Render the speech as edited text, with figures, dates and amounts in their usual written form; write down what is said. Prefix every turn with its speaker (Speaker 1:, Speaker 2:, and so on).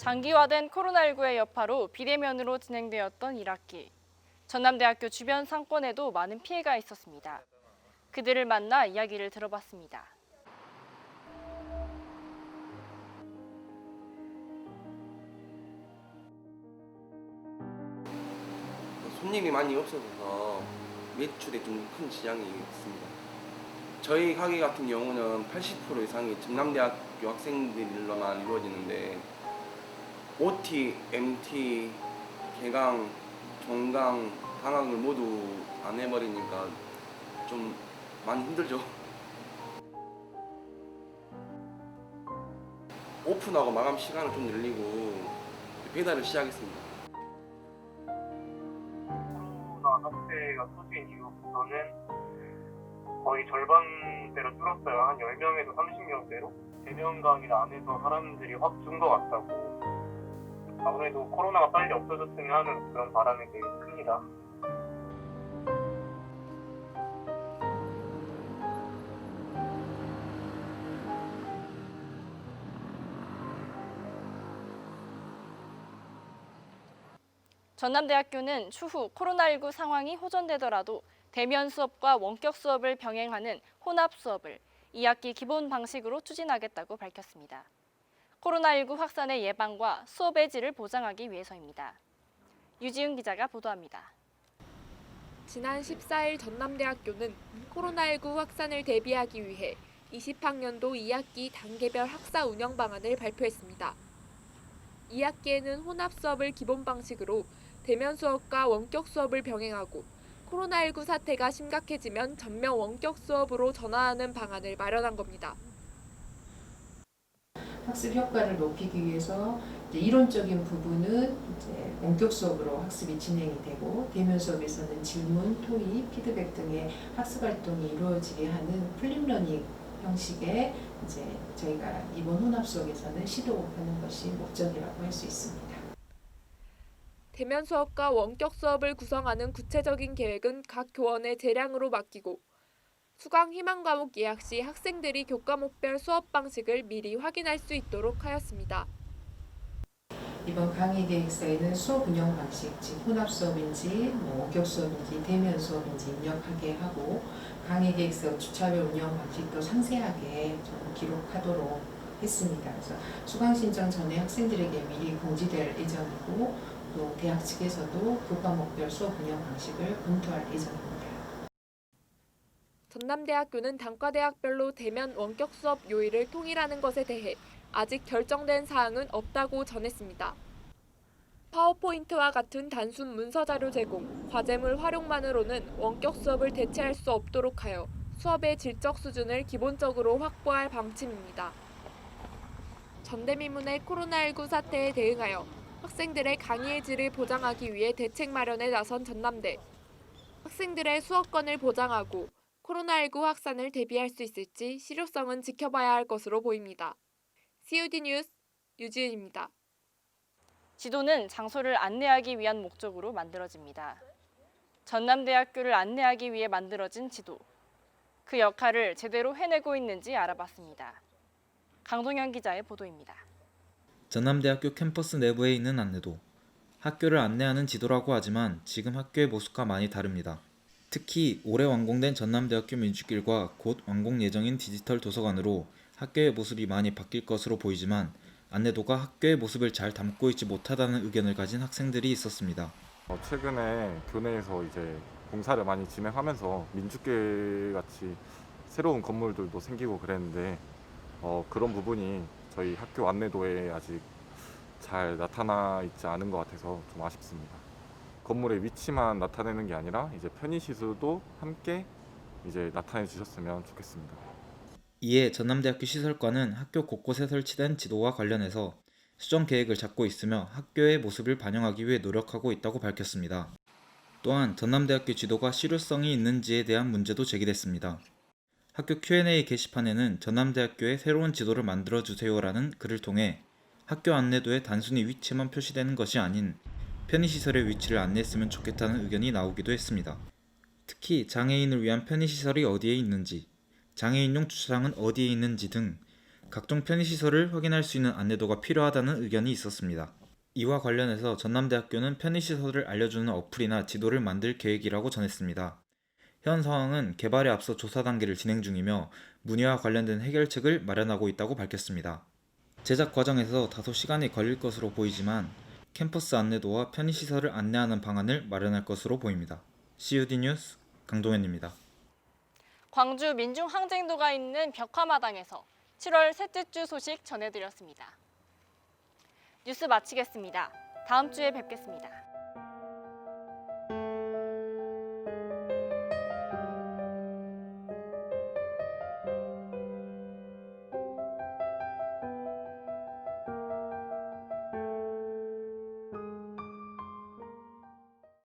Speaker 1: 장기화된 코로나19의 여파로 비대면으로 진행되었던 1학기. 전남대학교 주변 상권에도 많은 피해가 있었습니다. 그들을 만나 이야기를 들어봤습니다.
Speaker 2: 손님이 많이 없어져서 매출에 좀 큰 지장이 있습니다. 저희 가게 같은 경우는 80% 이상이 전남대학교 학생들로만 이루어지는데 OT, MT, 개강, 종강, 방학을 모두 안 해버리니까 좀 많이 힘들죠. 오픈하고 마감 시간을 좀 늘리고 배달을 시작했습니다.
Speaker 3: 코로나 사태가 터진 이후부터는 거의 절반대로 줄었어요. 한 10명에서 30명대로. 대면 강의 안에서 사람들이 확 준 것 같다고. 아무래도 코로나가 빨리 없어졌으면 하는 그런 바람이 되게 큽니다.
Speaker 1: 전남대학교는 추후 코로나19 상황이 호전되더라도 대면 수업과 원격 수업을 병행하는 혼합 수업을 2학기 기본 방식으로 추진하겠다고 밝혔습니다. 코로나19 확산의 예방과 수업의 질을 보장하기 위해서입니다. 유지윤 기자가 보도합니다.
Speaker 4: 지난 14일 전남대학교는 코로나19 확산을 대비하기 위해 20학년도 2학기 단계별 학사 운영 방안을 발표했습니다. 2학기에는 혼합 수업을 기본 방식으로 대면 수업과 원격 수업을 병행하고 코로나19 사태가 심각해지면 전면 원격 수업으로 전환하는 방안을 마련한 겁니다.
Speaker 5: 학습 효과를 높이기 위해서 이론적인 부분은 이제 원격 수업으로 학습이 진행이 되고 대면 수업에서는 질문, 토의, 피드백 등의 학습 활동이 이루어지게 하는 플립러닝 형식의 이제 저희가 이번 혼합 수업에서는 시도하는 것이 목적이라고 할 수 있습니다.
Speaker 4: 대면 수업과 원격 수업을 구성하는 구체적인 계획은 각 교원의 재량으로 맡기고 수강 희망 과목 예약 시 학생들이 교과목별 수업 방식을 미리 확인할 수 있도록 하였습니다.
Speaker 5: 이번 강의 계획서에는 수업 운영 방식, 즉 혼합 수업인지 원격 수업인지 대면 수업인지 입력하게 하고 강의 계획서 주차별 운영 방식도 상세하게 좀 기록하도록 했습니다. 그래서 수강 신청 전에 학생들에게 미리 공지될 예정이고 또 대학 측에서도 교과목별 수업 운영 방식을 검토할 예정입니다.
Speaker 4: 전남대학교는 단과대학별로 대면 원격 수업 요일을 통일하는 것에 대해 아직 결정된 사항은 없다고 전했습니다. 파워포인트와 같은 단순 문서 자료 제공, 과제물 활용만으로는 원격 수업을 대체할 수 없도록 하여 수업의 질적 수준을 기본적으로 확보할 방침입니다. 전대미문의 코로나19 사태에 대응하여 학생들의 강의의 질을 보장하기 위해 대책 마련에 나선 전남대. 학생들의 수업권을 보장하고 코로나19 확산을 대비할 수 있을지 실효성은 지켜봐야 할 것으로 보입니다. CUD 뉴스 유지은입니다.
Speaker 1: 지도는 장소를 안내하기 위한 목적으로 만들어집니다. 전남대학교를 안내하기 위해 만들어진 지도. 그 역할을 제대로 해내고 있는지 알아봤습니다. 강동현 기자의 보도입니다.
Speaker 6: 전남대학교 캠퍼스 내부에 있는 안내도 학교를 안내하는 지도라고 하지만 지금 학교의 모습과 많이 다릅니다. 특히 올해 완공된 전남대학교 민주길과 곧 완공 예정인 디지털 도서관으로 학교의 모습이 많이 바뀔 것으로 보이지만 안내도가 학교의 모습을 잘 담고 있지 못하다는 의견을 가진 학생들이 있었습니다.
Speaker 7: 최근에 교내에서 이제 공사를 많이 진행하면서 민주길 같이 새로운 건물들도 생기고 그랬는데 그런 부분이 저희 학교 안내도에 아직 잘 나타나 있지 않은 것 같아서 좀 아쉽습니다. 건물의 위치만 나타내는 게 아니라 이제 편의시설도 함께 이제 나타내 주셨으면 좋겠습니다.
Speaker 6: 이에 전남대학교 시설과는 학교 곳곳에 설치된 지도와 관련해서 수정 계획을 잡고 있으며 학교의 모습을 반영하기 위해 노력하고 있다고 밝혔습니다. 또한 전남대학교 지도가 실효성이 있는지에 대한 문제도 제기됐습니다. 학교 Q&A 게시판에는 전남대학교에 새로운 지도를 만들어주세요라는 글을 통해 학교 안내도에 단순히 위치만 표시되는 것이 아닌 편의시설의 위치를 안내했으면 좋겠다는 의견이 나오기도 했습니다. 특히 장애인을 위한 편의시설이 어디에 있는지, 장애인용 주차장은 어디에 있는지 등 각종 편의시설을 확인할 수 있는 안내도가 필요하다는 의견이 있었습니다. 이와 관련해서 전남대학교는 편의시설을 알려주는 어플이나 지도를 만들 계획이라고 전했습니다. 현 상황은 개발에 앞서 조사 단계를 진행 중이며 문의와 관련된 해결책을 마련하고 있다고 밝혔습니다. 제작 과정에서 다소 시간이 걸릴 것으로 보이지만 캠퍼스 안내도와 편의시설을 안내하는 방안을 마련할 것으로 보입니다. CUD 뉴스 강동현입니다.
Speaker 1: 광주 민중항쟁도가 있는 벽화마당에서 7월 셋째 주 소식 전해드렸습니다. 뉴스 마치겠습니다. 다음 주에 뵙겠습니다.